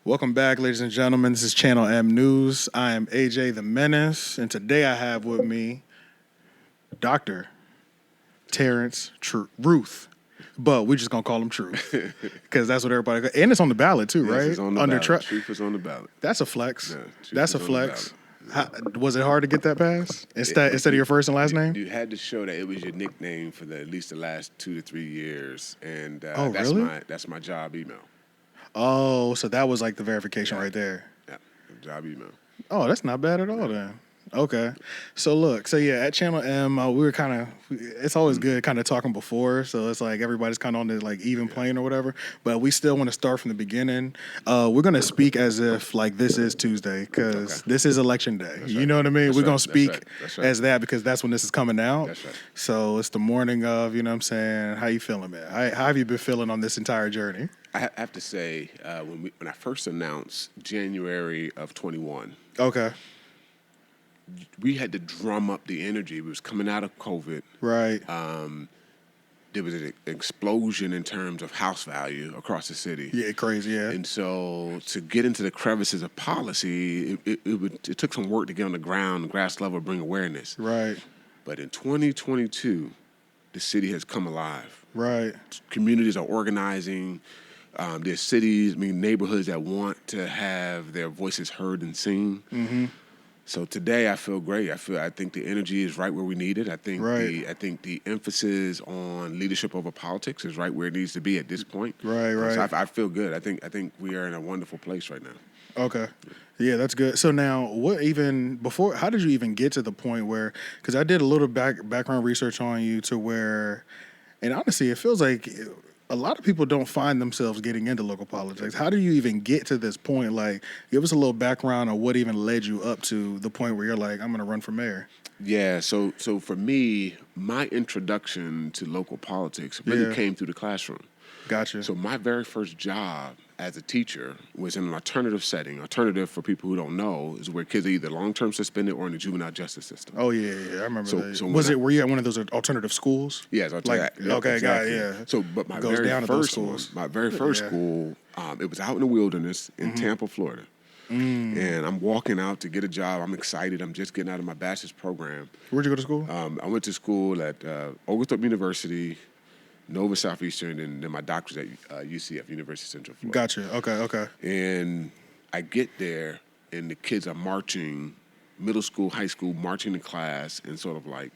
Welcome back, ladies and gentlemen. This is Channel M News. I am AJ the Menace, and today I have with me Dr. Terrance Ruth. But we're just going to call him Truth because that's what everybody... And it's on the ballot, too, right? It's on the ballot. Truth is on the ballot. That's a flex. Yeah, that's a flex. Was it hard to get that pass instead of your first and last name? You had to show that it was your nickname for at least the last 2 to 3 years. And that's my job email. Oh, so that was like the verification right there. Yeah, job email. Oh, that's not bad at all then. Okay. So at Channel M, we were kind of, it's always good kind of talking before. So it's like everybody's kind of on the like even plane or whatever. But we still want to start from the beginning. We're going to speak as if like this is Tuesday because this is election day. That's you right. know what I mean? We're going to speak That's right. as that because that's when this is coming out. That's right. So it's the morning of, you know what I'm saying? How you feeling, man? How have you been feeling on this entire journey? I have to say, when I first announced January of 21, Okay. we had to drum up the energy. We was coming out of COVID. Right. There was an explosion in terms of house value across the city. Yeah, crazy, yeah. And so to get into the crevices of policy, it took some work to get on the ground, the grass level, bring awareness. Right. But in 2022, the city has come alive. Right. Communities are organizing. There's cities, neighborhoods that want to have their voices heard and seen. Mm-hmm. So today I feel great. I think the energy is right where we need it. I think the emphasis on leadership over politics is right where it needs to be at this point. Right. So I feel good. I think we are in a wonderful place right now. Okay. Yeah, that's good. So now, how did you even get to the point where, because I did a little background research on you to where, and honestly, it feels like a lot of people don't find themselves getting into local politics. How do you even get to this point? Like, give us a little background on what even led you up to the point where you're like, I'm going to run for mayor. Yeah. So for me, my introduction to local politics really came through the classroom. Gotcha. So my very first job as a teacher was in an alternative setting. Alternative, for people who don't know, is where kids are either long-term suspended or in the juvenile justice system. Oh, yeah, I remember that. So were you at one of those alternative schools? Yes, exactly. Yeah. So, but my very first school, it was out in the wilderness in Tampa, Florida. And I'm walking out to get a job. I'm excited. I'm just getting out of my bachelor's program. Where'd you go to school? I went to school at Oglethorpe University, Nova Southeastern, and then my doctorate at UCF, University of Central Florida. Gotcha. Okay. And I get there, and the kids are marching, middle school, high school, marching in class, in sort of like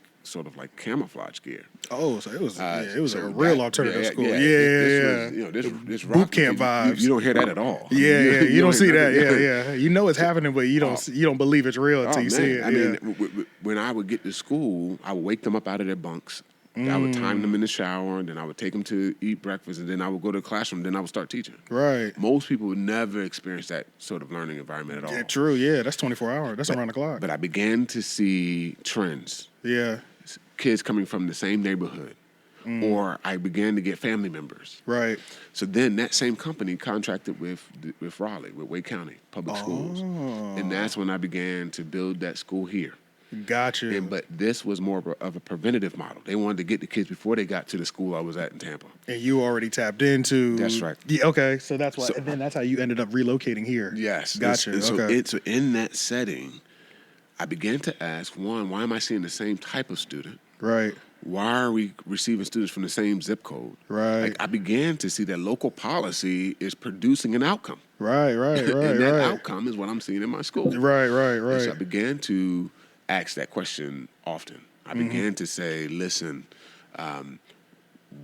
camouflage gear. Oh, so it was a real alternative school. This boot camp vibes. You don't hear that at all. You don't see that. Yeah. You know it's happening, but you don't believe it's real until you see it. When I would get to school, I would wake them up out of their bunks. I would time them in the shower, and then I would take them to eat breakfast, and then I would go to the classroom, then I would start teaching. Right. Most people would never experience that sort of learning environment at all. Yeah, true. Yeah, that's 24 hours. That's around the clock. But I began to see trends. Yeah. Kids coming from the same neighborhood. Or I began to get family members. Right. So then that same company contracted with Raleigh, with Wake County Public Schools. And that's when I began to build that school here. Gotcha. But this was more of a preventative model. They wanted to get the kids before they got to the school I was at in Tampa. And you already tapped into... That's right. Yeah, okay, so that's why. And then that's how you ended up relocating here. Yes. Gotcha. So in that setting, I began to ask, one, why am I seeing the same type of student? Right. Why are we receiving students from the same zip code? Right. Like, I began to see that local policy is producing an outcome. Right. And that outcome is what I'm seeing in my school. Right. And so I began to ask that question often. I began to say, listen,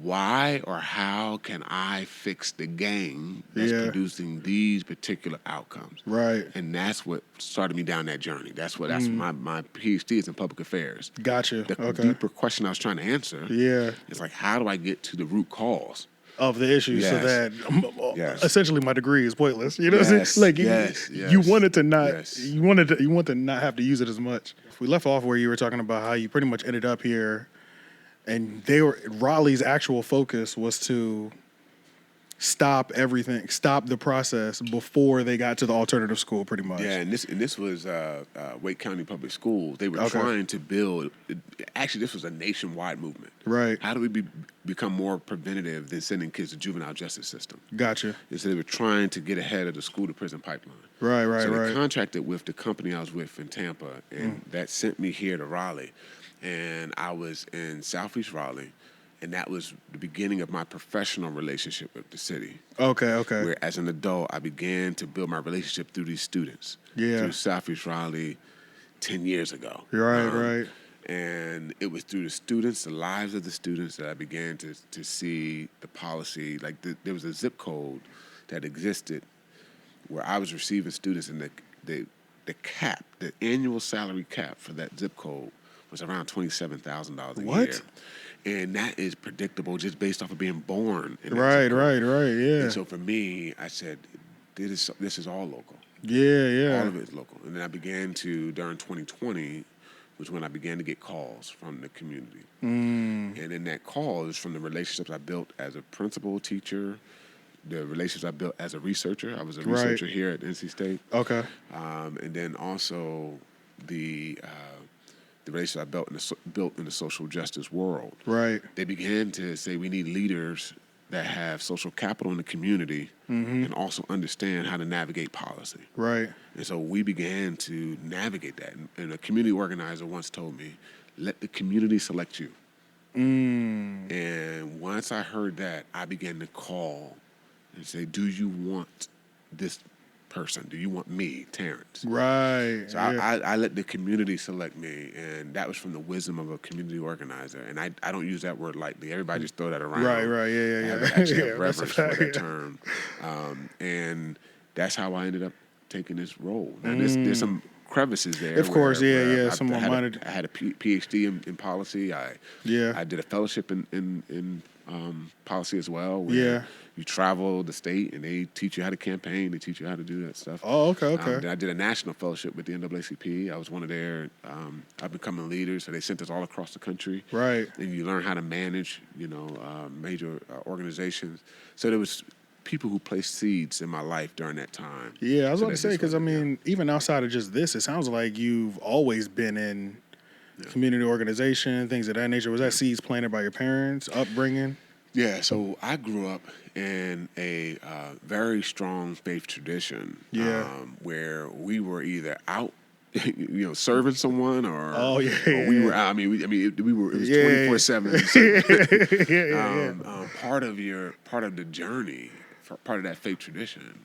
why or how can I fix the game that's producing these particular outcomes? Right. And that's what started me down that journey. That's my PhD is in public affairs. Gotcha. The deeper question I was trying to answer is like, how do I get to the root cause of the issue so that essentially my degree is pointless. You know what I'm saying? Like you wanted to not you wanted to not have to use it as much. We left off where you were talking about how you pretty much ended up here, and Raleigh's actual focus was to stop everything, stop the process before they got to the alternative school, pretty much. Yeah, and this was Wake County Public Schools. They were trying to build. Actually, this was a nationwide movement. Right. How do we become more preventative than sending kids to juvenile justice system? Gotcha. And so they were trying to get ahead of the school to prison pipeline. Right. So they contracted with the company I was with in Tampa, and that sent me here to Raleigh. And I was in Southeast Raleigh, and that was the beginning of my professional relationship with the city. Okay. Where as an adult, I began to build my relationship through these students. Yeah. Through Southeast Raleigh 10 years ago. Right. And it was through the students, the lives of the students, that I began to see the policy. Like there was a zip code that existed where I was receiving students, and the cap, the annual salary cap for that zip code was around $27,000 a year. And that is predictable just based off of being born. Right, yeah. And so for me, I said, this is all local. Yeah. All of it is local. And then I began to, during 2020, was when I began to get calls from the community. And in that call is from the relationships I built as a principal, teacher, the relationships I built as a researcher. I was a researcher here at NC State. Okay. And then also the relationships I built in the social justice world. Right. They began to say we need leaders that have social capital in the community and also understand how to navigate policy. Right. And so we began to navigate that. And a community organizer once told me, let the community select you. And once I heard that, I began to call and say, do you want this person? Do you want me, Terrance? Right. So I let the community select me, and that was from the wisdom of a community organizer. And I don't use that word lightly. Everybody just throw that around. Right, yeah. I actually have reverence for that term. And that's how I ended up taking this role. Now, there's some crevices there. Of course, yeah. I had a PhD in policy. I did a fellowship in policy as well. Where you travel the state and they teach you how to campaign. They teach you how to do that stuff. Oh, okay. Then I did a national fellowship with the NAACP. I was one of their up-and-coming leaders. So they sent us all across the country. Right. And you learn how to manage, major organizations. So there was people who placed seeds in my life during that time. Yeah, I was about to say, because, even outside of just this, it sounds like you've always been in community organization, things of that nature. Was that seeds planted by your parents, upbringing? Yeah, so I grew up in a very strong faith tradition where we were either out serving someone or we were out. It was 24/7. Part of the journey, part of that faith tradition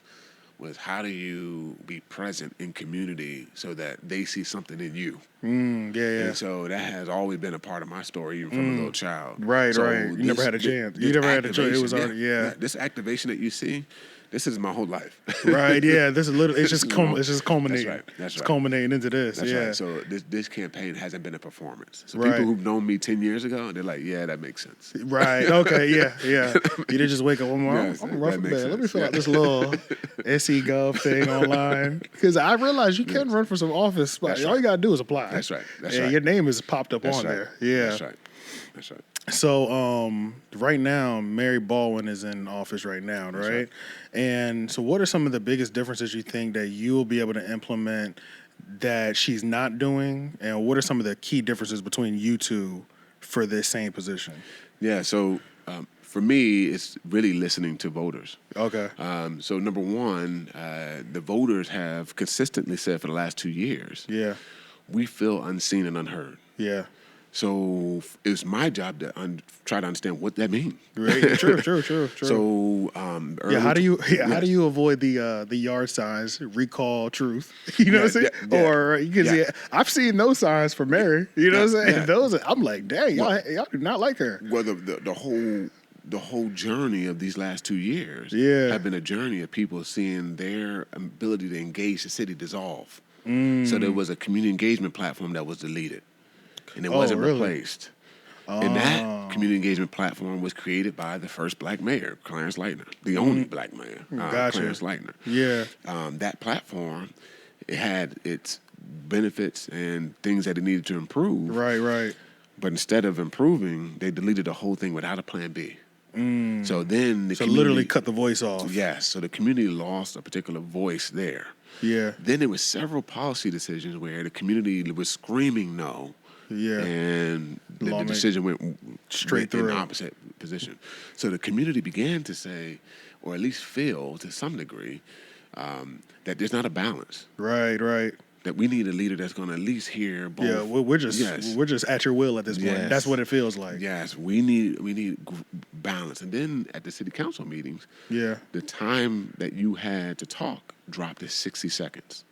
was how do you be present in community so that they see something in you. And so that has always been a part of my story, even from a little child. Right. You never had a chance. You never had a choice. It was already This activation that you see, this is my whole life. Right. Yeah. This is literally. It's just culminating. That's right. It's culminating into this. That's right. So this campaign hasn't been a performance. So people who've known me 10 years ago, they're like, yeah, that makes sense. Right. Okay. Yeah. You didn't just wake up one morning. I'm rough bed. Let me fill out this little SE Gov thing online, because I realized you can run for some office spots. All you gotta do is apply. That's right. Your name is popped up on there. Yeah. That's right. So right now, Mary Baldwin is in office right now, right? And so what are some of the biggest differences you think that you'll be able to implement that she's not doing? And what are some of the key differences between you two for this same position? Yeah, so for me, it's really listening to voters. Okay. So number one, the voters have consistently said for the last 2 years, we feel unseen and unheard. Yeah. So it's my job to try to understand what that means. Right. True. So how do you avoid the yard signs, recall truth? You know what I'm saying? Or because I've seen those signs for Mary. You know what I'm saying? Those I'm like, dang, y'all do not like her. Well, the whole journey of these last 2 years have been a journey of people seeing their ability to engage the city dissolve. So there was a community engagement platform that was deleted. And it wasn't replaced. And that community engagement platform was created by the first black mayor, Clarence Lightner, the only black mayor, Clarence Lightner. Yeah. That platform, it had its benefits and things that it needed to improve. Right. But instead of improving, they deleted the whole thing without a plan B. So then the community literally cut the voice off. Yes. So the community lost a particular voice there. Yeah. Then there was several policy decisions where the community was screaming no. Yeah. And the decision went straight through in the opposite position. So the community began to say, or at least feel to some degree, that there's not a balance. Right. That we need a leader that's going to at least hear both. Yeah, we're just at your will at this point. Yes. That's what it feels like. Yes, we need balance. And then at the city council meetings, the time that you had to talk dropped to 60 seconds.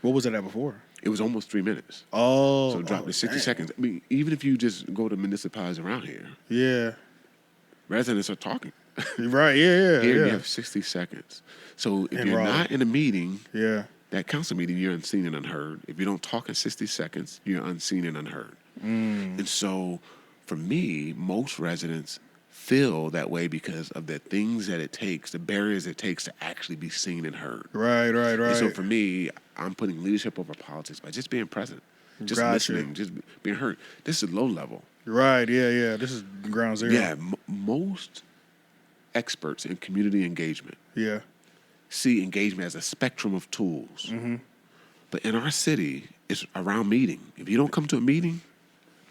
What was it at before? It was almost 3 minutes. Oh, so it dropped to 60 seconds. I mean, even if you just go to municipalities around here, residents are talking. Right? Yeah. Here you have 60 seconds. So if you're not in a meeting, that council meeting, you're unseen and unheard. If you don't talk in 60 seconds, you're unseen and unheard. And so for me, most residents feel that way because of the things that it takes, the barriers it takes to actually be seen and heard. Right. And so for me, I'm putting leadership over politics by just being present, just listening, just being heard. This is low level. Right, yeah. This is ground zero. Yeah, most experts in community engagement see engagement as a spectrum of tools. But in our city, it's around meeting. If you don't come to a meeting,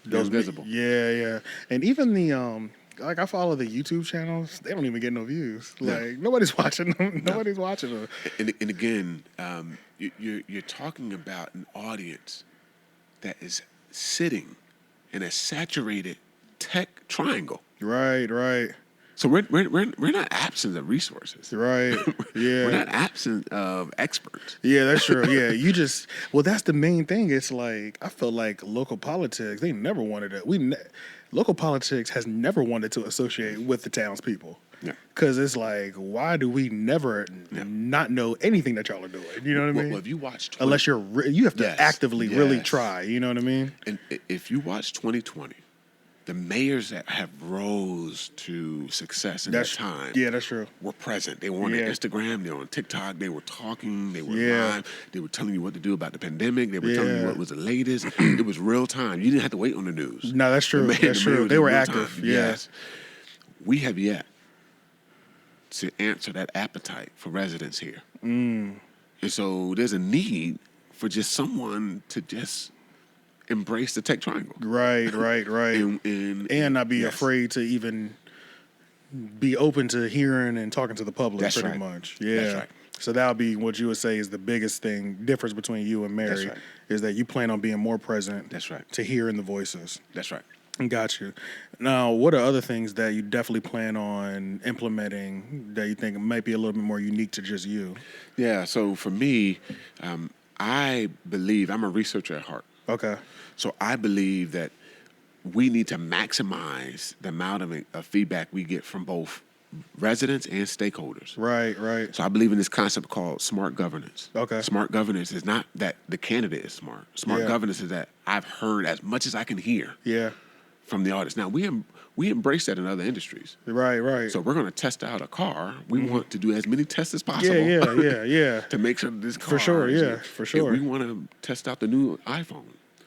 you're invisible. Yeah. And even the like I follow the YouTube channels, they don't even get no views. Like nobody's watching them. Nobody's watching them. And again, you're talking about an audience that is sitting in a saturated tech triangle. Right. So we're not absent of resources. Right. Yeah. We're not absent of experts. Yeah, that's true. Yeah. That's the main thing. It's like, I feel like local politics, they never wanted it. Local politics has never wanted to associate with the townspeople. Yeah. Because it's like, why do we never not know anything that y'all are doing? You know what I mean? Well, if you watch... Unless you have to actively really try. You know what I mean? And if you watch 2020, the mayors that have rose to success in that time, that's true, were present. They were on Instagram, they were on TikTok, they were talking, they were live, they were telling you what to do about the pandemic, they were telling you what was the latest. It was real time. You didn't have to wait on the news. No, that's true. That's true. They were active. Time. Yes. We have yet to answer that appetite for residents here. And so there's a need for just someone to just embrace the tech triangle. Right. And not be afraid to even be open to hearing and talking to the public. Pretty much. Yeah. That's right. So that would be what you would say is the biggest difference between you and Mary, is that you plan on being more present. That's right. To hearing the voices. That's right. Got you. Now, what are other things that you definitely plan on implementing that you think might be a little bit more unique to just you? Yeah. So for me, I believe I'm a researcher at heart. Okay. So I believe that we need to maximize the amount of feedback we get from both residents and stakeholders. Right. So I believe in this concept called smart governance. Okay. Smart governance is not that the candidate is smart. Smart governance is that I've heard as much as I can hear from the audience. Now, we embrace that in other industries. Right. So we're going to test out a car. We want to do as many tests as possible. Yeah. To make sure this car... For sure. We want to test out the new iPhone.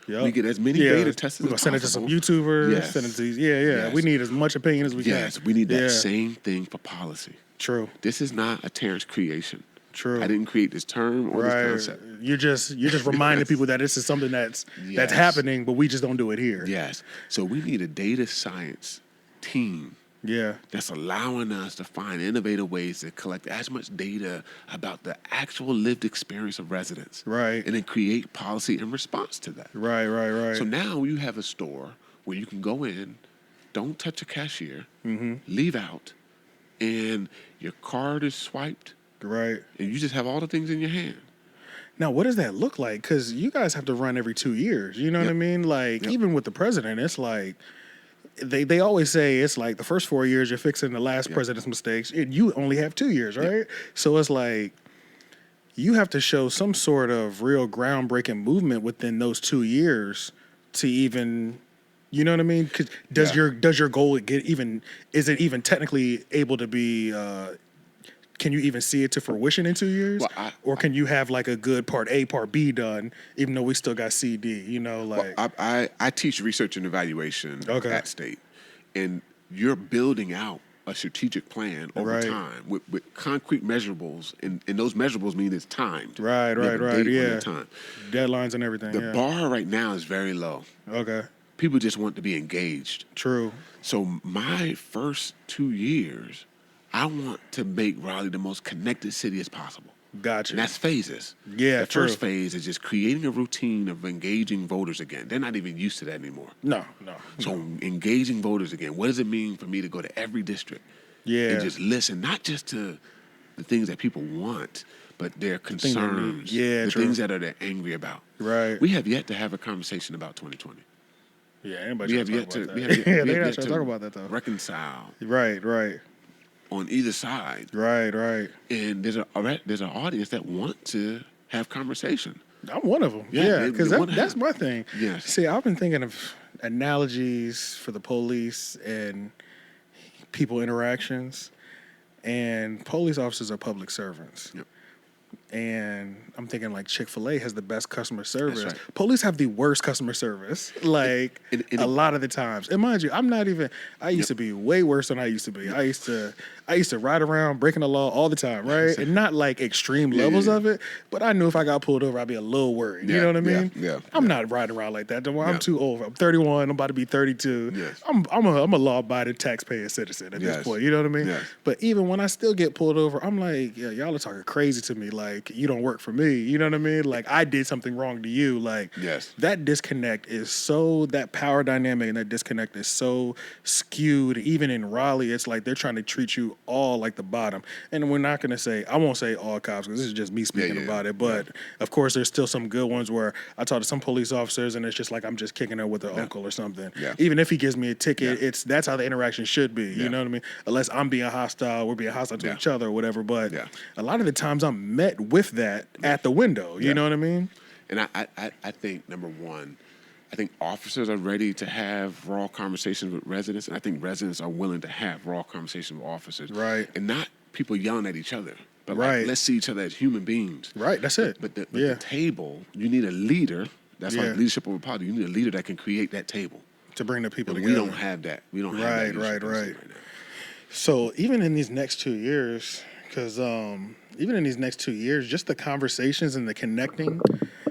Yep. We get as many beta tests as possible. Send it to some YouTubers. Yes. Send it to Yes. We need as much opinion as we can. Yes, we need that same thing for policy. True. This is not a Terrance creation. True. I didn't create this term or this concept. You're just reminding people that this is something that's happening, but we just don't do it here. Yes. So we need a data science team. Yeah. That's allowing us to find innovative ways to collect as much data about the actual lived experience of residents. Right. And then create policy in response to that. Right. So now you have a store where you can go in, don't touch a cashier, leave out, and your card is swiped. Right. And you just have all the things in your hand. Now, what does that look like? Because you guys have to run every 2 years. You know what I mean? Like, even with the president, it's like... They always say it's like the first 4 years you're fixing the last president's mistakes. You only have 2 years, right? Yep. So it's like you have to show some sort of real groundbreaking movement within those 2 years to even, you know what I mean? 'Cause does your goal is it even technically able to be? Can you even see it to fruition in 2 years? Well, or can you have like a good part A, part B done, even though we still got C, D, you know, like... Well, I teach research and evaluation at State, and you're building out a strategic plan over time with concrete measurables, and those measurables mean it's timed. Right. Yeah. Time. Deadlines and everything. The bar right now is very low. Okay. People just want to be engaged. True. So my first 2 years, I want to make Raleigh the most connected city as possible. Gotcha. And that's phases. Yeah, the first phase is just creating a routine of engaging voters again. They're not even used to that anymore. No. So engaging voters again. What does it mean for me to go to every district? Yeah. And just listen, not just to the things that people want, but their concerns. The things that they're angry about. Right. We have yet to have a conversation about 2020. Yeah, anybody trying to talk about that. We have They're not yet trying to talk about that, though. Reconcile. Right. On either side. Right. And there's an audience that want to have conversation. I'm one of them. Yeah, because that's my thing. Yes. See, I've been thinking of analogies for the police and people interactions, and police officers are public servants. Yep. And I'm thinking like Chick-fil-A has the best customer service. That's right. Police have the worst customer service, like a lot of the times. And mind you, I used to be way worse than I used to be. I used to ride around breaking the law all the time, right? And not like extreme levels of it, but I knew if I got pulled over, I'd be a little worried. You know what I mean? Yeah. I'm not riding around like that. I'm too old. I'm 31. I'm about to be 32. Yes. I'm a law-abiding taxpaying citizen at this point. You know what I mean? Yes. But even when I still get pulled over, I'm like, yeah, y'all are talking crazy to me. Like, you don't work for me. You know what I mean? Like, I did something wrong to you. Like, that disconnect is that power dynamic and that disconnect is so skewed. Even in Raleigh, it's like they're trying to treat you all like the bottom. And we're not going to say, I won't say all cops because this is just me speaking about it. But of course, there's still some good ones where I talk to some police officers and it's just like I'm just kicking it with an uncle or something. Yeah. Even if he gives me a ticket, that's how the interaction should be. You know what I mean? Unless I'm being hostile, we're being hostile to each other or whatever. But a lot of the times I'm met with that at the window. You know what I mean? And I think, number one, I think officers are ready to have raw conversations with residents, and I think residents are willing to have raw conversations with officers. Right. And not people yelling at each other, but like, let's see each other as human beings. Right, that's it. But the table, you need a leader. That's like leadership over politics. You need a leader that can create that table. To bring the people and together. We don't have that. We don't have that. Right now. So even in these next 2 years, because even in these next 2 years, just the conversations and the connecting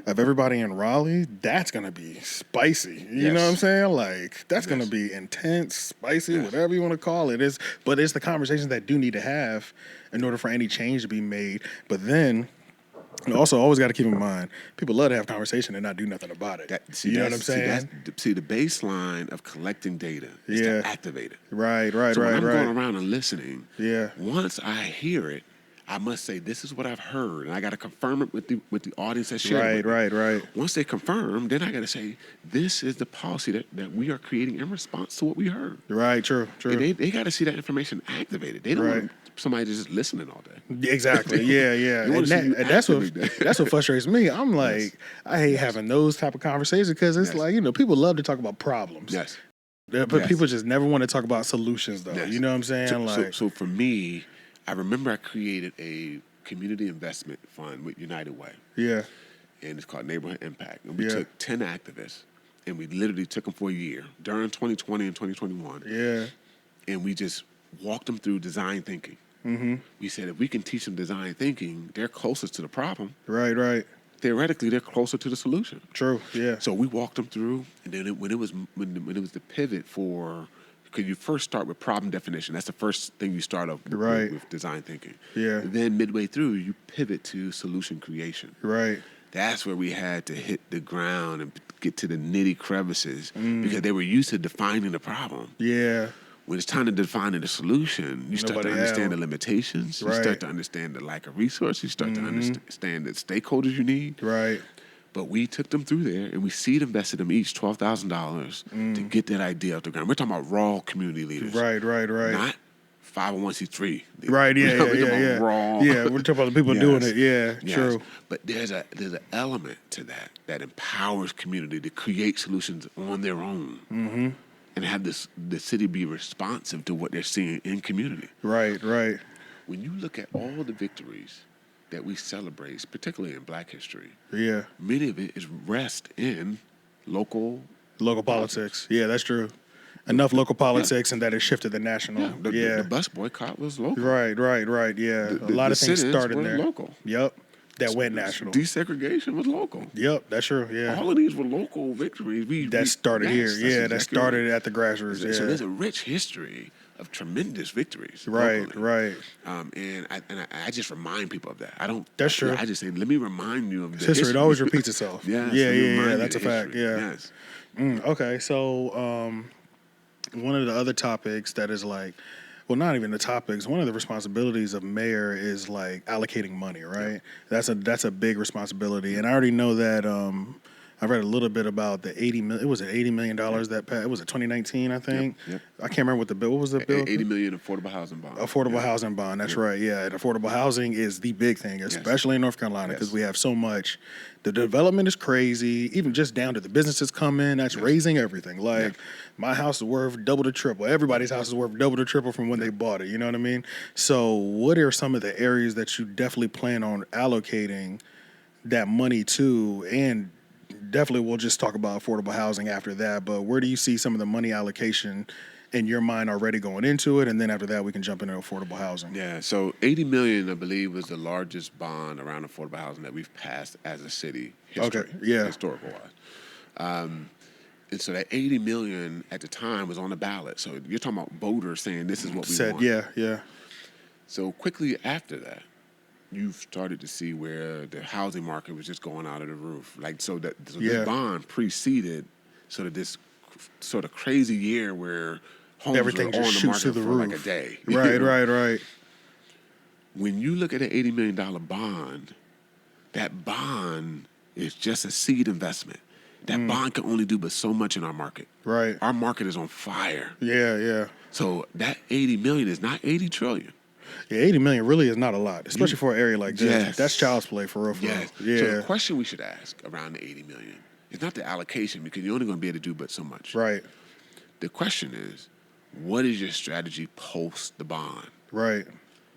of everybody in Raleigh, that's going to be spicy. You know what I'm saying? Like, that's going to be intense, spicy, whatever you want to call it. But it's the conversations that do need to have in order for any change to be made. But then, you also always got to keep in mind, people love to have conversation and not do nothing about it. You know what I'm saying? See, the baseline of collecting data is to activate it. Right. So when I'm going around and listening, once I hear it, I must say, this is what I've heard, and I got to confirm it with the audience that shared it. Right. Once they confirm, then I got to say, this is the policy that we are creating in response to what we heard. Right, true. And they got to see that information activated. They don't want somebody just listening all day. Exactly. Yeah. and that's what frustrates me. I'm like, I hate having those type of conversations because it's like, people love to talk about problems. Yes. But people just never want to talk about solutions, though. You know what I'm saying? So for me, I remember I created a community investment fund with United Way. Yeah. And it's called Neighborhood Impact. And we took 10 activists, and we literally took them for a year during 2020 and 2021. Yeah. And we just walked them through design thinking. Mm-hmm. We said, if we can teach them design thinking, they're closest to the problem. Right. Theoretically, they're closer to the solution. True, yeah. So we walked them through, and then when it was the pivot for... Because you first start with problem definition. That's the first thing you start off with design thinking. Yeah. And then midway through, you pivot to solution creation. Right. That's where we had to hit the ground and get to the nitty crevices because they were used to defining the problem. Yeah. When it's time to define the solution, you start to understand the limitations. You start to understand the lack of resources. You start to understand the stakeholders you need. Right. But we took them through there, and we seed invested them each $12,000 to get that idea off the ground. We're talking about raw community leaders. Right. Not 501c3. Right, yeah. Raw. Yeah, we're talking about the people doing it. Yeah, true. But there's an element to that empowers community to create solutions on their own and have the city be responsive to what they're seeing in community. Right. When you look at all the victories that we celebrate, particularly in Black history, many of it is rest in local politics. Yeah, that's true. enough local politics and that it shifted the national. The bus boycott was local. Right. Yeah, a lot of things started were there. Local. Yep. That went national. Desegregation was local. Yep, that's true. Yeah. All of these were local victories. That started here. Yeah, that started at the grassroots. So there's a rich history of tremendous victories. Right, locally. right. And I just remind people of that. I don't. That's true. I just say, let me remind you of the history. It always repeats itself. Yeah. That's a fact. Yeah. Yes. Okay, so one of the other topics that is like, well, not even the topics. One of the responsibilities of mayor is like allocating money, right? Yeah. That's a big responsibility, and I already know that. I read a little bit about the $80 million. It was $80 million that passed. It was 2019, I think. Yep. I can't remember what the bill. What was the bill? $80 million affordable housing bond. Affordable housing bond. That's right. Yeah, and affordable housing is the big thing, especially in North Carolina, because we have so much. The development is crazy, even just down to the businesses come in. That's raising everything. Like my house is worth double to triple. Everybody's house is worth double to triple from when they bought it. You know what I mean? So, what are some of the areas that you definitely plan on allocating that money to? And definitely we'll just talk about affordable housing after that, but where do you see some of the money allocation in your mind already going into it, and then after that we can jump into affordable housing? Yeah, so $80 million, I believe, was the largest bond around affordable housing that we've passed as a city historical-wise. And so that $80 million at the time was on the ballot. So you're talking about voters saying this is what we want. Yeah. So quickly after that, you've started to see where the housing market was just going out of the roof. Like, this bond preceded sort of this sort of crazy year where homes everything were on just the market through the for roof. like a day. Right. When you look at an $80 million bond, that bond is just a seed investment. That bond can only do but so much in our market. Right. Our market is on fire. Yeah. So that $80 million is not $80 trillion. Yeah, $80 million really is not a lot, especially for an area like this. Yes. That's child's play for real. Yes. Yeah. So the question we should ask around the $80 million is not the allocation, because you're only going to be able to do but so much. Right. The question is, what is your strategy post the bond? Right.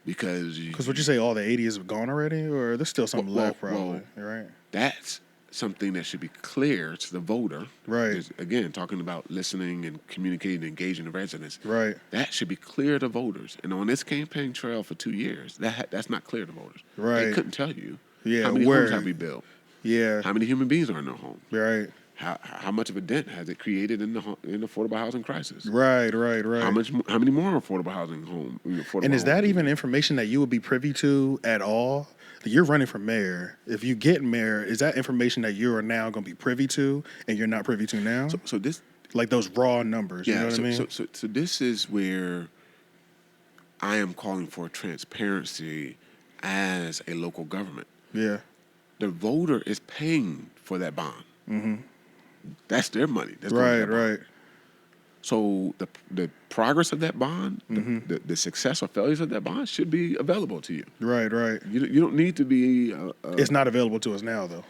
Because would you say all the 80 is gone already, or there's still something left probably? Right. That's something that should be clear to the voter. Right. Because, again, talking about listening and communicating and engaging the residents. Right. That should be clear to voters. And on this campaign trail for 2 years, that's not clear to voters. Right. They couldn't tell you how many homes have we built. Yeah. How many human beings are in their home. Right. How much of a dent has it created in the affordable housing crisis? Right. How many more affordable housing and is that even information that you would be privy to at all? You're running for mayor. If you get mayor, is that information that you are now going to be privy to and you're not privy to now? So this, like those raw numbers, you know what I mean? So this is where I am calling for transparency as a local government. Yeah. The voter is paying for that bond. Mm-hmm. That's their money. That's right. So the progress of that bond, the success or failures of that bond should be available to you. Right. You don't need to be. It's not available to us now, though.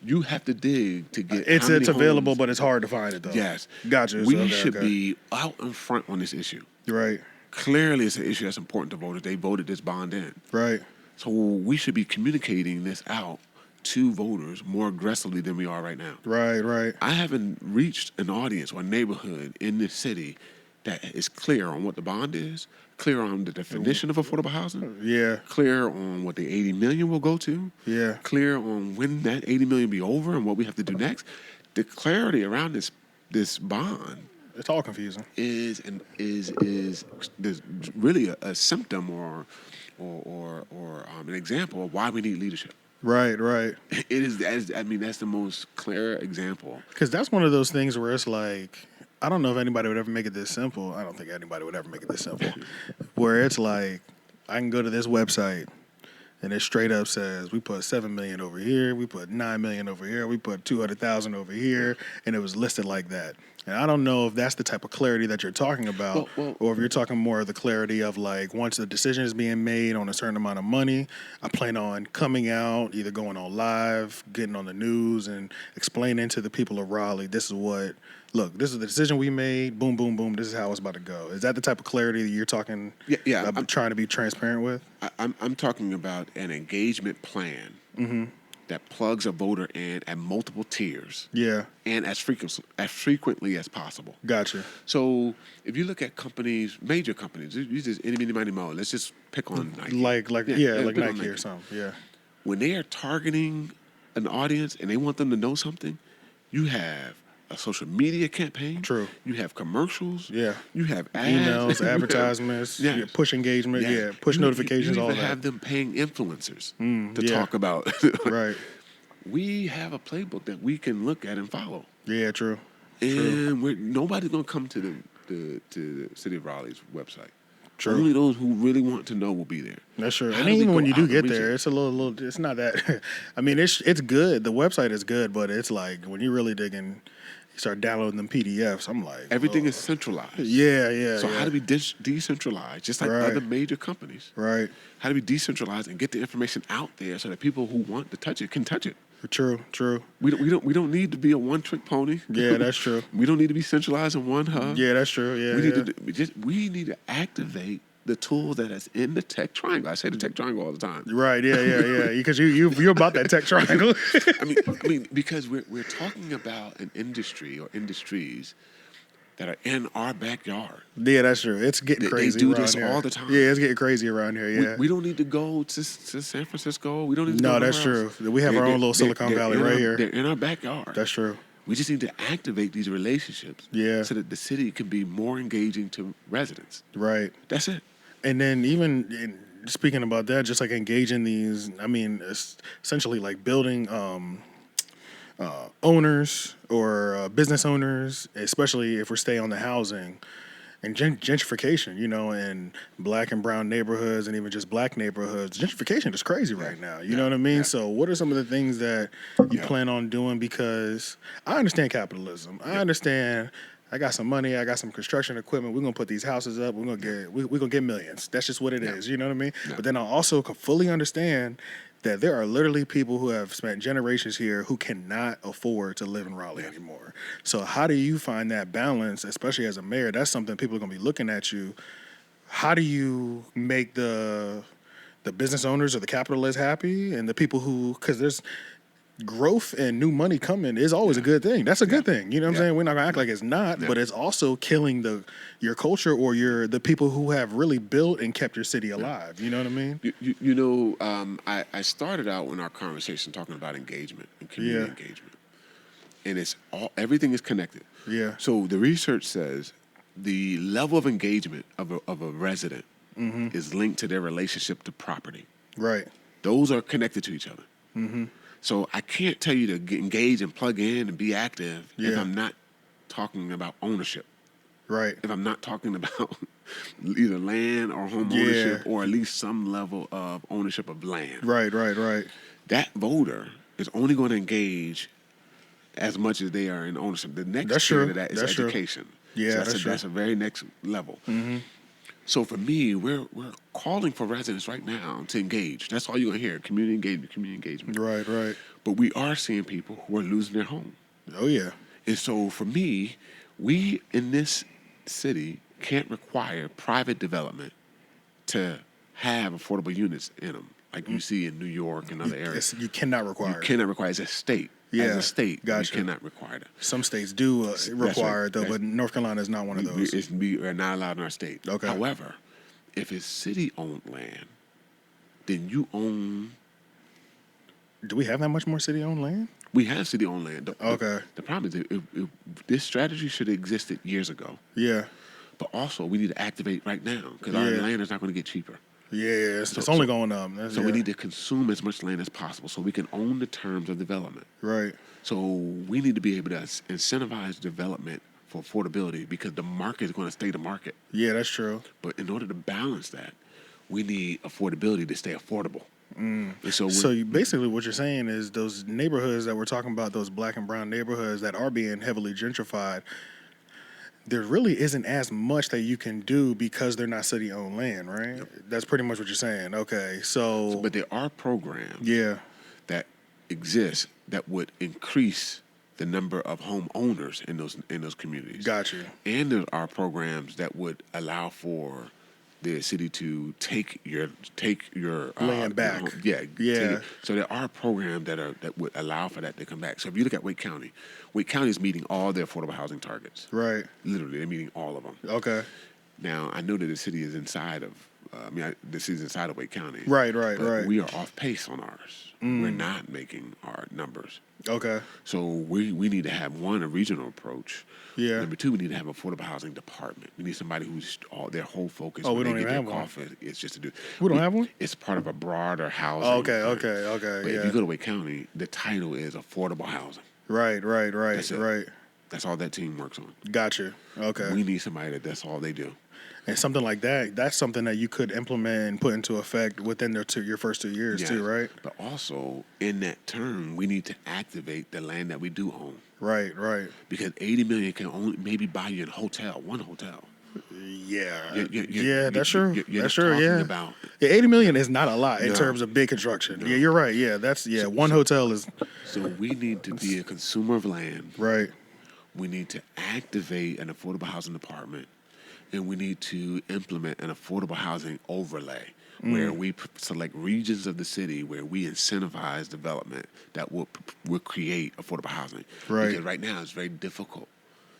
You have to dig to get. It's available, homes. But it's hard to find it, though. Yes, gotcha. We should be out in front on this issue. Right. Clearly, it's an issue that's important to voters. They voted this bond in. Right. So we should be communicating this out to voters more aggressively than we are right now. Right. I haven't reached an audience or neighborhood in this city that is clear on what the bond is, clear on the definition of affordable housing, clear on what the $80 million will go to, clear on when that $80 million be over and what we have to do next. The clarity around this bond, it's all confusing. Is really a symptom or an example of why we need leadership. Right. It is. That's the most clear example. Because that's one of those things where it's like, I don't know if anybody would ever make it this simple. I don't think anybody would ever make it this simple. Where it's like, I can go to this website and it straight up says, we put $7 million over here, we put $9 million over here, we put $200,000 over here, and it was listed like that. And I don't know if that's the type of clarity that you're talking about, or if you're talking more of the clarity of like, once the decision is being made on a certain amount of money, I plan on coming out, either going on live, getting on the news, and explaining to the people of Raleigh, this is the decision we made, boom, boom, boom, this is how it's about to go. Is that the type of clarity that you're talking I'm trying to be transparent with? I'm talking about an engagement plan that plugs a voter in at multiple tiers. Yeah. And as frequently as possible. Gotcha. So if you look at companies, major companies, you just any, mighty, mo. Let's just pick on Nike. Like Nike or something. Yeah. When they are targeting an audience and they want them to know something, you have a social media campaign. True. You have commercials. Yeah. You have ads. Emails, advertisements. Yeah. Push engagement. Yeah. Push notifications. You all even that. have them paying influencers to talk about. Right. We have a playbook that we can look at and follow. Yeah. True. And nobody's gonna come to the City of Raleigh's website. True. Only those who really want to know will be there. That's true. And even when you do get there, it's a little. It's not that. I mean, it's good. The website is good, but it's like when you really dig in, you start downloading them PDFs. I'm like, everything is centralized. Yeah. So how do we decentralize, just like other major companies? Right. How do we decentralize and get the information out there so that people who want to touch it can touch it? True. We don't need to be a one-trick pony. Yeah, that's true. We don't need to be centralized in one hub. Yeah, that's true. Yeah, we need to activate the tool that is in the tech triangle. I say the tech triangle all the time. Right. Yeah. Because you're about that tech triangle. I mean, because we're talking about an industry or industries that are in our backyard. Yeah, that's true. It's getting crazy. They do this all the time. Yeah, it's getting crazy around here. Yeah, we don't need to go to San Francisco. We don't need to. No, that's true. We have our own little Silicon Valley right here. They're in our backyard. That's true. We just need to activate these relationships. Yeah. So that the city can be more engaging to residents. Right. That's it. And then even speaking about that, just like engaging these, I mean, essentially like building owners or business owners, especially if we're staying on the housing and gentrification, in black and brown neighborhoods and even just black neighborhoods. Gentrification is crazy right now. You know what I mean? Yeah. So what are some of the things that you plan on doing? Because I understand capitalism. I understand I got some money, I got some construction equipment, we're gonna put these houses up, we're gonna get millions. That's just what it is, you know what I mean? Yeah. But then I also fully understand that there are literally people who have spent generations here who cannot afford to live in Raleigh anymore. So how do you find that balance, especially as a mayor? That's something people are gonna be looking at you. How do you make the business owners or the capitalists happy and the people who, because there's growth and new money coming is always a good thing. That's a good thing. You know what I'm saying? We're not gonna act like it's not, but it's also killing your culture or the people who have really built and kept your city alive. You know what I mean? I started out in our conversation talking about engagement and community engagement, and everything is connected. Yeah. So the research says the level of engagement of a resident is linked to their relationship to property. Right. Those are connected to each other. Mm-hmm. So I can't tell you to engage and plug in and be active if I'm not talking about ownership. Right. If I'm not talking about either land or home ownership or at least some level of ownership of land. Right. That voter is only going to engage as much as they are in ownership. The next tier to that is education. True. Yeah, so that's a very next level. Mm-hmm. So for me, we're calling for residents right now to engage. That's all you're going to hear, community engagement. Right. But we are seeing people who are losing their home. Oh, yeah. And so for me, we in this city can't require private development to have affordable units in them, like you see in New York and other areas. You cannot require it. You cannot require it as a state. Yeah, as a state, gotcha. We cannot require that. Some states do require it, though, but North Carolina is not one of those. We are not allowed in our state. Okay. However, if it's city-owned land, then you own... Do we have that much more city-owned land? We have city-owned land. The problem is this strategy should have existed years ago. Yeah. But also, we need to activate right now because our land is not going to get cheaper. Yeah, it's only going up. We need to consume as much land as possible so we can own the terms of development. Right. So we need to be able to incentivize development for affordability because the market is going to stay the market. Yeah, that's true. But in order to balance that, we need affordability to stay affordable. And so basically what you're saying is those neighborhoods that we're talking about, those black and brown neighborhoods that are being heavily gentrified, there really isn't as much that you can do because they're not city-owned land, right? Yep. That's pretty much what you're saying. Okay, so... But there are programs that exist that would increase the number of homeowners in those communities. Gotcha. And there are programs that would allow for the city to take your land back. Take it. So there are programs that would allow for that to come back. So if you look at Wake County is meeting all their affordable housing targets. Right. Literally, they're meeting all of them. Okay. Now I know that the city is inside of. The city's inside of Wake County. Right. We are off pace on ours. We're not making our numbers. Okay. So we need to have, one, a regional approach. Yeah. Number two, we need to have an affordable housing department. We need somebody who's their whole focus. Oh, we when don't they even get have their one. coffee, it's just to do. We don't have one? It's part of a broader housing. Oh, okay. But if you go to Wake County, the title is affordable housing. Right. That's it. Right. That's all that team works on. Gotcha. Okay. We need somebody that's all they do. And something like that's something that you could implement and put into effect within your first 2 years too, right? But also, in that term, we need to activate the land that we do own. Right. Because $80 million can only maybe buy you one hotel. Yeah, that's true. That's true. Yeah, 80 million is not a lot in terms of big construction. No. Yeah, you're right. Yeah, one hotel is. So we need to be a consumer of land. Right. We need to activate an affordable housing department. And we need to implement an affordable housing overlay where we select regions of the city where we incentivize development that will create affordable housing. Right. Because right now it's very difficult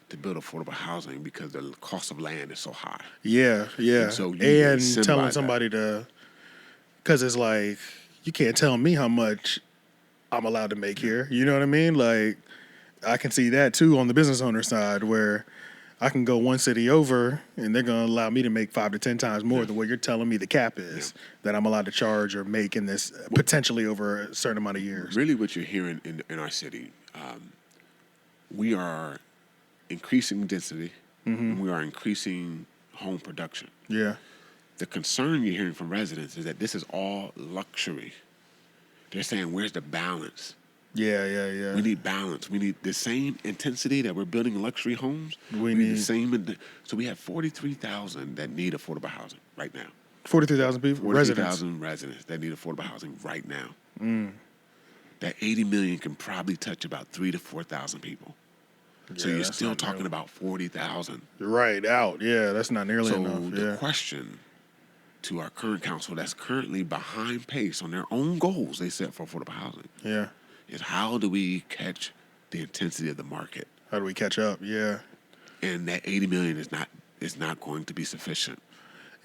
to build affordable housing because the cost of land is so high. Yeah. And so telling somebody because it's like, you can't tell me how much I'm allowed to make here. You know what I mean? Like, I can see that too on the business owner side where I can go one city over, and they're going to allow me to make 5 to 10 times more than what you're telling me the cap is that I'm allowed to charge or make in this potentially over a certain amount of years. Really what you're hearing in our city, we are increasing density, and we are increasing home production. Yeah. The concern you're hearing from residents is that this is all luxury. They're saying, where's the balance? Yeah. We need balance. We need the same intensity that we're building luxury homes. We need the same. So we have 43,000 that need affordable housing right now. 43,000 people? 43,000 residents that need affordable housing right now. That 80 million can probably touch about 3,000 to 4,000 people. So you're still talking about 40,000. Right, out. Yeah, that's not nearly enough. So the question to our current council that's currently behind pace on their own goals they set for affordable housing. Yeah. Is how do we catch the intensity of the market? How do we catch up? Yeah. And that 80 million is not going to be sufficient.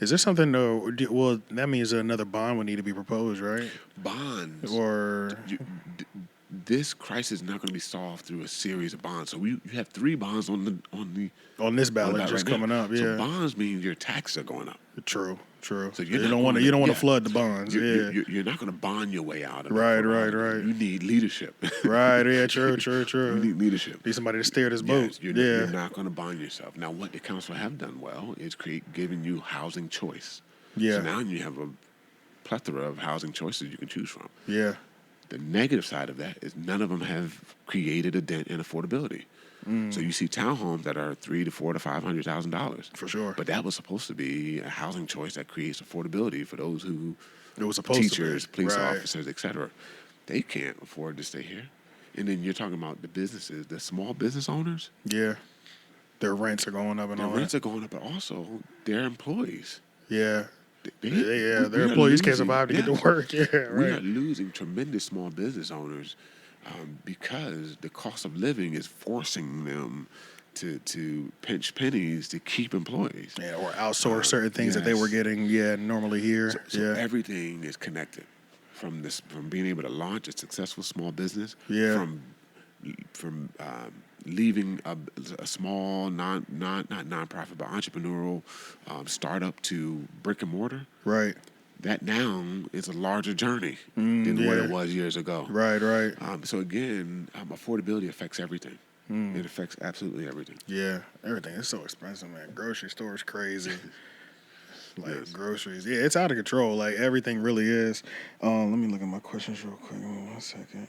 Is there something though? Well, that means another bond would need to be proposed, right? Bonds. Or this crisis is not going to be solved through a series of bonds. So you have 3 bonds on this ballot just right coming up. Yeah. So bonds mean your taxes are going up. True. So you don't want to flood the bonds. You're not going to bond your way out of it. Right. You need leadership. Right. Yeah. True. You need leadership. Need somebody to steer this boat. You're not going to bond yourself. Now, what the council have done well is giving you housing choice. Yeah. So now you have a plethora of housing choices you can choose from. Yeah. The negative side of that is none of them have created a dent in affordability. So you see townhomes that are $300,000 to $400,000 to $500,000 for sure. But that was supposed to be a housing choice that creates affordability for those who it was supposed teachers, to be. Police officers, etc. They can't afford to stay here. And then you're talking about the businesses, the small business owners. Yeah, their rents are going up and all. Their rents are going up, but also their employees. Yeah. Their employees can't survive to get to work. Yeah, right. We are losing tremendous small business owners because the cost of living is forcing them to pinch pennies to keep employees. Yeah, or outsource certain things that they were getting normally here. So everything is connected from being able to launch a successful small business. Yeah. From leaving a small not nonprofit but entrepreneurial startup to brick and mortar. Right. That now is a larger journey than what it was years ago. Right. So again, affordability affects everything. It affects absolutely everything. Yeah, everything is so expensive, man. Grocery store is crazy. Groceries. Yeah, it's out of control. Like, everything really is. Let me look at my questions real quick. Give me 1 second.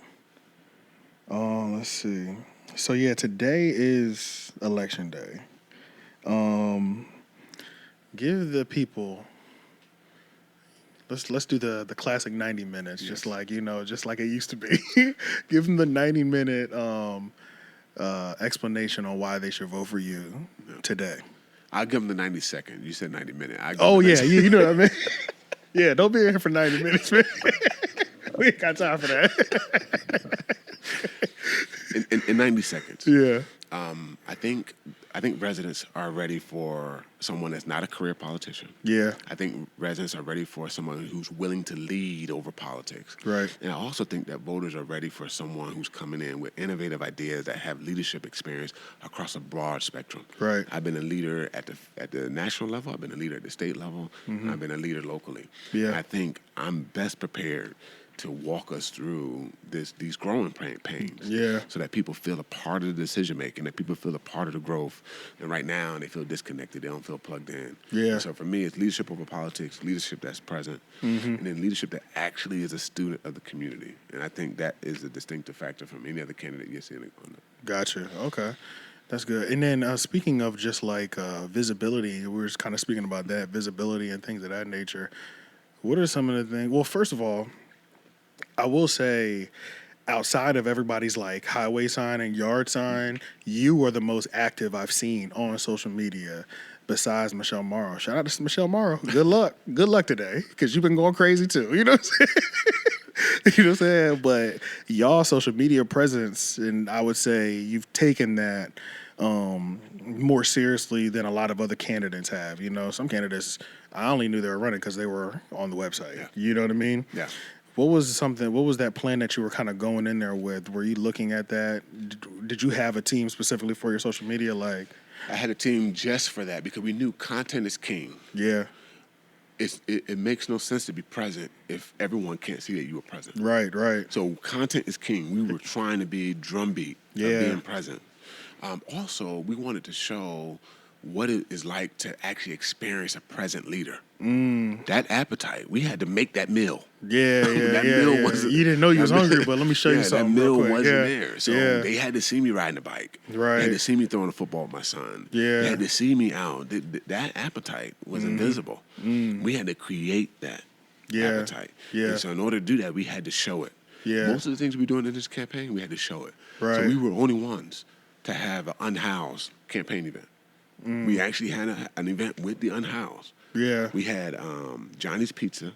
Let's see. So, yeah, today is election day. Give the people... Let's do the classic 90 minutes, just like it used to be. Give them the 90-minute explanation on why they should vote for you today. I'll give them the 90-second. You said 90-minute. Oh, yeah. You know what I mean? Yeah, don't be in here for 90 minutes, man. We ain't got time for that. in 90 seconds. Yeah. I think residents are ready for someone that's not a career politician. Yeah. I think residents are ready for someone who's willing to lead over politics. Right. And I also think that voters are ready for someone who's coming in with innovative ideas that have leadership experience across a broad spectrum. Right. I've been a leader at the national level. I've been a leader at the state level. Mm-hmm. I've been a leader locally. Yeah. And I think I'm best prepared to walk us through these growing pains, so that people feel a part of the decision making, that people feel a part of the growth. And right now, they feel disconnected; they don't feel plugged in. Yeah. And so for me, it's leadership over politics, leadership that's present, and then leadership that actually is a student of the community. And I think that is a distinctive factor from any other candidate you're seeing on that. Gotcha. Okay. That's good. And then speaking of just like visibility, we were just kind of speaking about that, visibility and things of that nature. What are some of the things? Well, first of all, I will say, outside of everybody's like highway sign and yard sign, you are the most active I've seen on social media besides Michelle Morrow. Shout out to Michelle Morrow. Good luck. Good luck today, because you've been going crazy too. You know what I'm saying? You know what I'm saying? But y'all social media presence, and I would say you've taken that more seriously than a lot of other candidates have. You know, some candidates, I only knew they were running because they were on the website. Yeah. You know what I mean? Yeah. What was that plan that you were kind of going in there with? Were you looking at that? Did you have a team specifically for your social media? Like, I had a team just for that because we knew content is king. Yeah. It makes no sense to be present if everyone can't see that you were present. Right. So content is king. We were trying to be drumbeat of being present. Also, we wanted to show what it is like to actually experience a present leader. That appetite, we had to make that meal. Yeah. That meal wasn't. You didn't know you was hungry, but let me show you something. That meal real quick. wasn't there. So they had to see me riding a bike. Right. They had to see me throwing a football with my son. Yeah. They had to see me out. That appetite was invisible. We had to create that appetite. Yeah. And so in order to do that, we had to show it. Yeah. Most of the things we were doing in this campaign, we had to show it. Right. So we were the only ones to have an unhoused campaign event. We actually had an event with the unhoused. Yeah. We had Johnny's Pizza.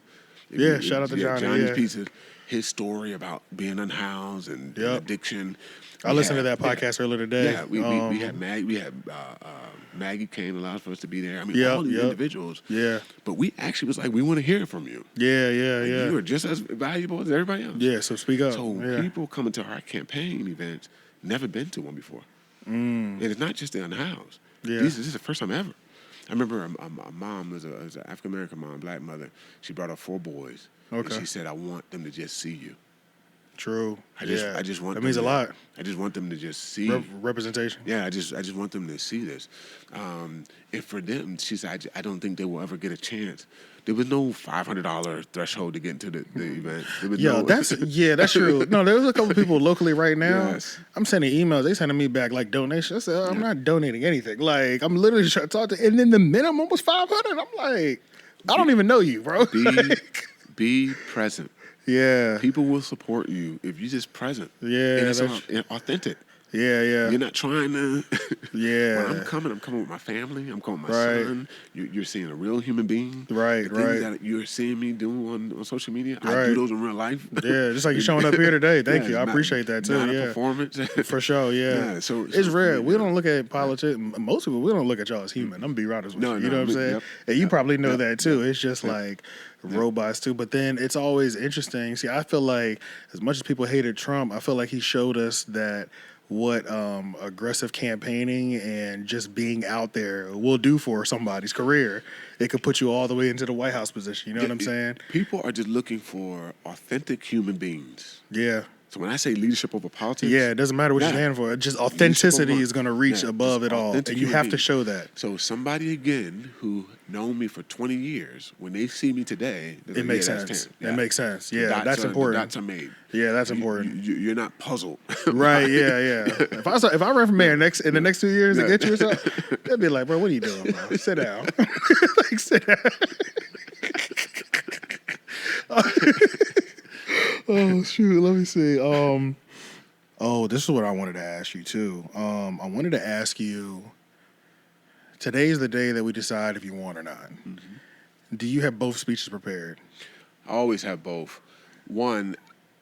Shout out to Johnny. Johnny's Pizza, his story about being unhoused and addiction. I listened to that podcast earlier today. Yeah, we had Maggie. We had Maggie came, allowed for us to be there. I mean, all these individuals. Yeah. But we actually was like, we want to hear from you. Yeah. You are just as valuable as everybody else. Yeah, so speak up. So people coming to our campaign events never been to one before. And it's not just the unhoused. Yeah. This is the first time ever. I remember a mom was an African American mom, black mother. She brought up 4 boys. Okay. And she said, "I want them to just see you." True. I just want. That means a lot. I just want them to just see representation. Yeah, I just want them to see this. And for them, she said, I don't think they will ever get a chance. There was no $500 threshold to get into the event. That's true. No, there's a couple people locally right now. Yes. I'm sending emails. They sending me back like donations. I said, I'm not donating anything. Like, I'm literally trying to talk to, and then the minimum was $500. I'm like, I don't even know you, bro. Be present. Yeah. People will support you if you're just present. Yeah. And it's authentic. Yeah. You're not trying to. Yeah. When I'm coming with my family. I'm coming with my son. You're seeing a real human being. Right. The things that you're seeing me do on social media. I do those in real life. Yeah, just like you showing up here today. Thank you. I appreciate that too. Not a performance. For sure. Yeah. So it's rare. We don't look at politics. Most people, we don't look at y'all as human. I'm gonna be honest with you. You know what I'm saying? And you probably know that too. It's just like robots too. But then it's always interesting. See, I feel like as much as people hated Trump, I feel like he showed us that what aggressive campaigning and just being out there will do for somebody's career. It could put you all the way into the White House position. You know what I'm saying? People are just looking for authentic human beings. Yeah. So when I say leadership over politics, it doesn't matter what you stand for. Just authenticity is going to reach above it all, and you have to show that. So somebody again who known me for 20 years, when they see me today, it makes sense. It makes sense. Yeah, that's important. The dots are made. Yeah, that's important. You're not puzzled. Right? Yeah. If I run for mayor in the next 2 years to get you or something, they'd be like, bro, what are you doing, bro? Sit down. Like, sit down. Oh shoot, let me see. This is what I wanted to ask you too. I wanted to ask you, today's the day that we decide if you want or not. Do you have both speeches prepared? I always have both. One,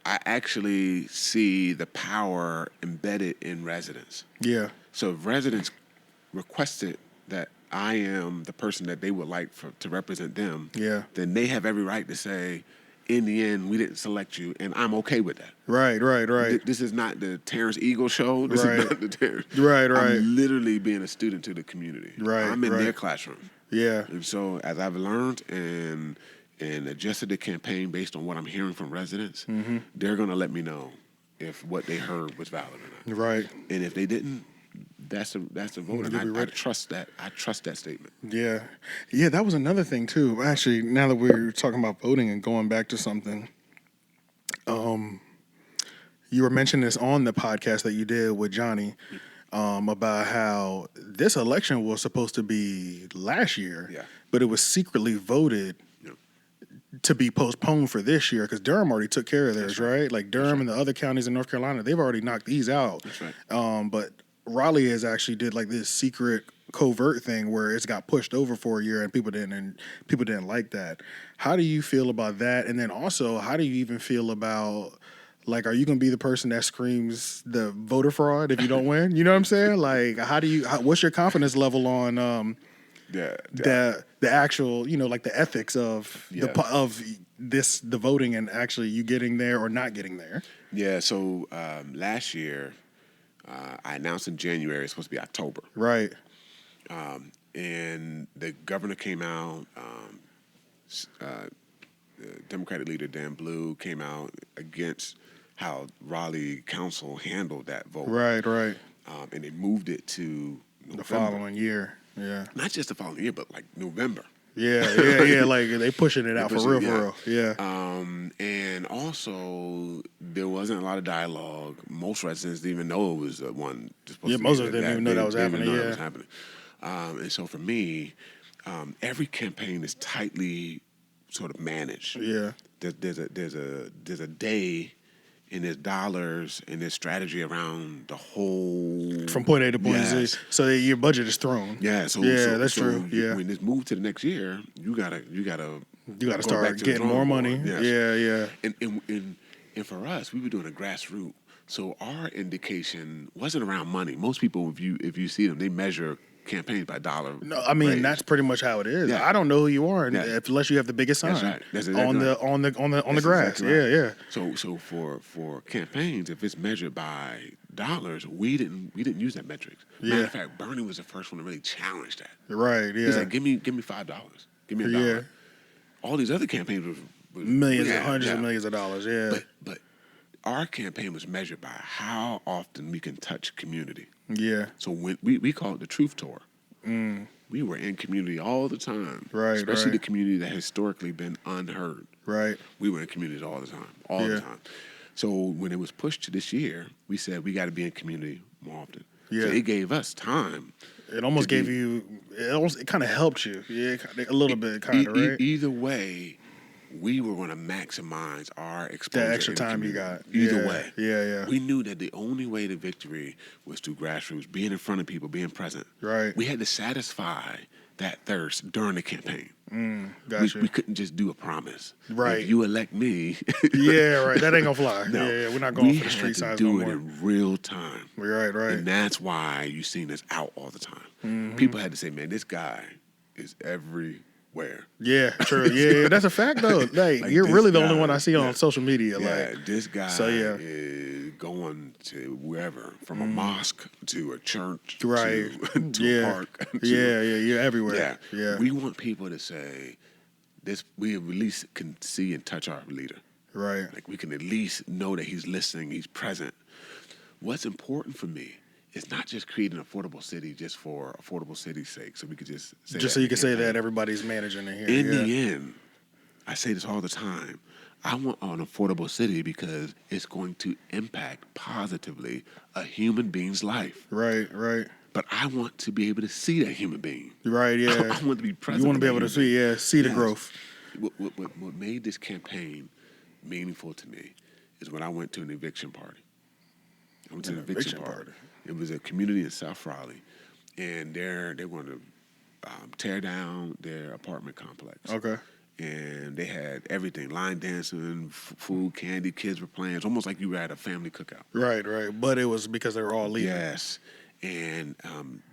I actually see the power embedded in residents. Yeah. So if residents requested that I am the person that they would like to represent them, then they have every right to say, in the end, we didn't select you, and I'm okay with that. Right. This is not the Terrance Eagle show. This is not the Terrance. Right. I'm literally being a student to the community. Right. I'm in their classroom. Yeah. And so as I've learned and adjusted the campaign based on what I'm hearing from residents, they're going to let me know if what they heard was valid or not. Right. And if they didn't, that's a vote, and I trust that. I trust that statement. Yeah. That was another thing too. Actually, now that we're talking about voting and going back to something, you were mentioning this on the podcast that you did with Johnny, about how this election was supposed to be last year, but it was secretly voted to be postponed for this year because Durham already took care of theirs, right? Like Durham and the other counties in North Carolina, they've already knocked these out. That's right. But Raleigh has actually did like this secret covert thing where it's got pushed over for a year and people didn't like that. How do you feel about that? And then also, how do you even feel about, like, are you going to be the person that screams the voter fraud if you don't win? You know what I'm saying? Like, what's your confidence level on the actual, like the ethics of the voting and actually you getting there or not getting there? Yeah. So last year, I announced in January it's supposed to be October. Right. And the governor came out. The Democratic leader Dan Blue came out against how Raleigh Council handled that vote. Right. And they moved it to November. The following year. Yeah. Not just the following year, but like November. Yeah. Like they pushing it out for real. Yeah. And also there wasn't a lot of dialogue. Most residents didn't even know it was one. Most of them didn't even know that was happening. And so for me, every campaign is tightly sort of managed. Yeah. There's a day. And there's dollars and there's strategy around the whole from point A to point Z. So your budget is thrown. Yeah. That's true. Yeah. When this move to the next year, you gotta start getting more money. Yes. Yeah. And for us, we were doing a grassroots. So our indication wasn't around money. Most people, if you see them, they measure campaigns by dollar. No, I mean raise. That's pretty much how it is. Yeah. I don't know who you are unless you have the biggest sign. That's right. That's on the grass. Exactly right. Yeah. So for campaigns, if it's measured by dollars, we didn't use that metric. Matter of fact, Bernie was the first one to really challenge that. Right. Yeah. He's like, give me $5, give me $1. Yeah. All these other campaigns was millions and hundreds of millions of dollars. Yeah. But our campaign was measured by how often we can touch community. Yeah. So when we call it the Truth Tour. We were in community all the time. Right. Especially the community that historically been unheard. Right. We were in communities all the time. So when it was pushed to this year, we said we got to be in community more often. Yeah. So it gave us time. It almost gave you. It kind of helped you. Yeah, a little bit, kind of, right? Either way, we were going to maximize our exposure. The extra time you got. Either way. Yeah. We knew that the only way to victory was through grassroots, being in front of people, being present. Right. We had to satisfy that thirst during the campaign. Gotcha. We couldn't just do a promise. Right. If you elect me. Yeah, right. That ain't going to fly. No. Yeah, we're not going for the street signs no more. We had to do it in real time. Right. And that's why you seen us out all the time. People had to say, man, this guy is everywhere. Yeah, true. Yeah, that's a fact though. Like you're really the only one I see on social media. Yeah, this guy is going to wherever, from a mosque to a church, right? to a park. You're everywhere. Yeah. We want people to say this. We at least can see and touch our leader. Right. Like we can at least know that he's listening, he's present. What's important for me is not just creating an affordable city just for affordable city's sake, so we could just say just so you can say that everybody's managing it here. In the end, I say this all the time. I want an affordable city because it's going to impact positively a human being's life. Right. But I want to be able to see that human being. Right. Yeah. I want to be present. You want to be able to see the growth. What made this campaign meaningful to me is when I went to an eviction party. I went to an eviction party. It was a community in South Raleigh, and they wanted to tear down their apartment complex. Okay. And they had everything, line dancing, food, candy, kids were playing. It's almost like you were at a family cookout. Right. But it was because they were all leaving. Yes. And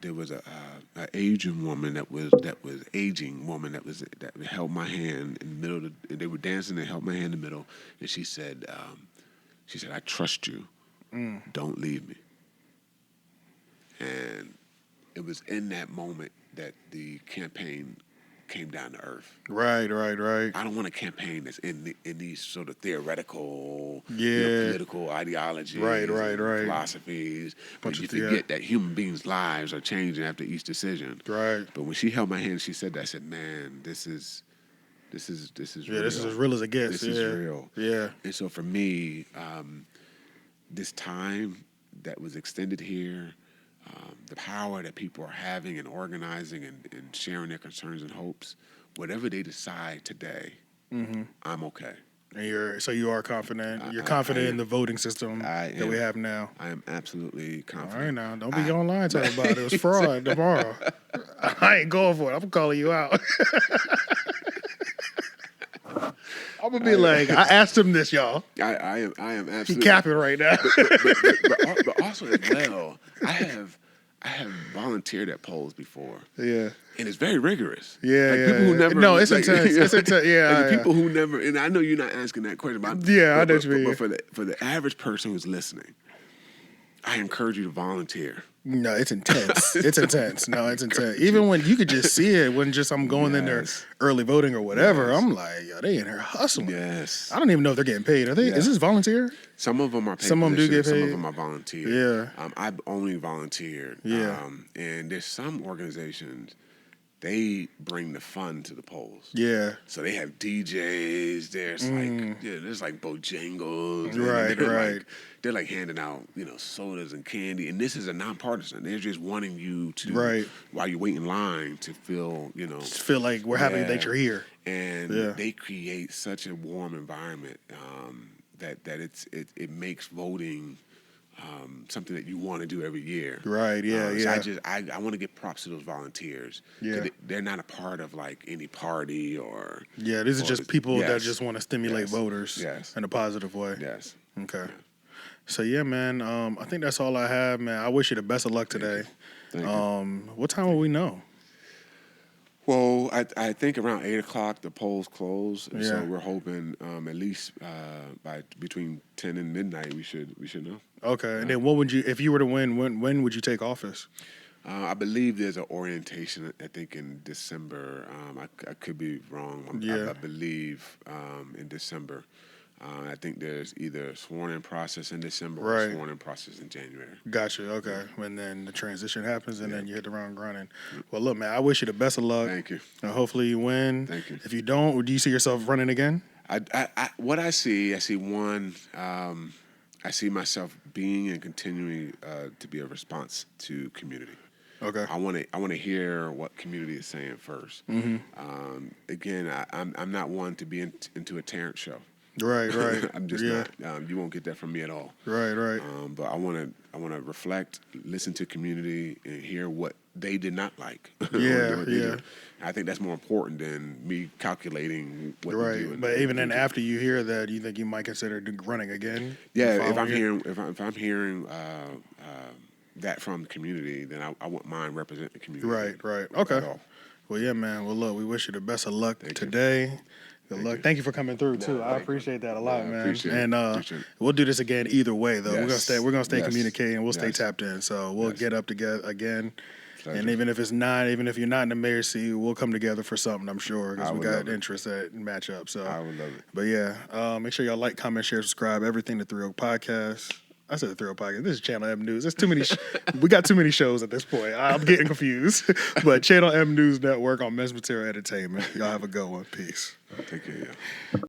there was a Asian woman that was aging woman that held my hand in the middle. They were dancing. They held my hand in the middle, and she said, "I trust you. Don't leave me." And it was in that moment that the campaign came down to earth. Right. I don't want a campaign that's in these sort of theoretical, yeah, political ideologies, right, philosophies. But you forget that human beings' lives are changing after each decision. Right. But when she held my hand, she said that. I said, "Man, this is real. This is as real as it gets. This is real." Yeah. And so for me, this time that was extended here. The power that people are having and organizing and sharing their concerns and hopes, whatever they decide today, I'm okay. And you are confident. You're confident in the voting system that we have now. I am absolutely confident. All right, now don't be online talking about it. It was fraud tomorrow. I ain't going for it. I'm calling you out. I'm gonna be like, I asked him this, y'all. I am absolutely. He capping right now. but also as well, I have volunteered at polls before. Yeah. And it's very rigorous. Yeah, like people who never. No, it's intense. It's intense. Yeah. Like people who never. And I know you're not asking that question, but I know what you mean. But for the average person who's listening, I encourage you to volunteer. No, it's intense. It's intense. No, it's intense. Even when you could just see it, when just I'm going in there early voting or whatever, I'm like, yo, they in here hustling. Yes. I don't even know if they're getting paid. Are they? Is this volunteer? Some of them are paid. Some of them do get paid. Some of them are volunteer. Yeah. I've only volunteered. Yeah. And there's some organizations, they bring the fun to the polls. Yeah. So they have DJs. There's like Bojangles. Right. They're like handing out, sodas and candy. And this is a nonpartisan. They're just wanting you to, while you wait in line, to feel, Just feel like we're happy that you're here. And they create such a warm environment that it makes voting something that you want to do every year. Right, yeah. So I want to give props to those volunteers. Yeah. They're not a part of like any party or... Yeah, these are just people that just want to stimulate voters in a positive way. Yes. Okay. So yeah, man, I think that's all I have, man. I wish you the best of luck today. Thank you. What time will we know? Well, I think around 8 o'clock the polls close, Yeah. so we're hoping at least by between 10 and midnight we should know. Okay, and then what would you, if you were to win, when would you take office? I believe there's an orientation, I think in December. I could be wrong. I believe in December. I think there's either a sworn-in process in December or a sworn-in process in January. Gotcha, okay. And then the transition happens, and then you hit the ground running. Well, look, man, I wish you the best of luck. Thank you. And hopefully you win. Thank you. If you don't, do you see yourself running again? What I see one, I see myself being and continuing to be a response to community. Okay. I want to hear what community is saying first. Mm-hmm. Again, I'm not one to be into a Terrance show. Right. I'm just not. You won't get that from me at all. Right. But I want to reflect, listen to community, and hear what they did not like. Yeah. I think that's more important than me calculating what to do. But even then, after you hear that, you think you might consider running again? Yeah. If I'm hearing that from the community, then I wouldn't mind representing the community. Right. Okay. Well, yeah, man. Well, look, we wish you the best of luck today. Good luck. Thank you for coming through too. I appreciate that a lot, man. Appreciate it. We'll do this again either way, though. Yes. We're gonna stay communicating. We'll stay tapped in. So we'll get up together again. Pleasure. And even if you're not in the mayor seat, we'll come together for something. I'm sure because we got interest at match up. So I would love it. But yeah, make sure y'all like, comment, share, subscribe. Everything to 3 Oak Podcast. I said the 3 Oak Podcast. This is Channel M News. There's too many. We got too many shows at this point. I'm getting confused. But Channel M News Network on Men's Material Entertainment. Y'all have a good one. Peace. Take care. Yeah.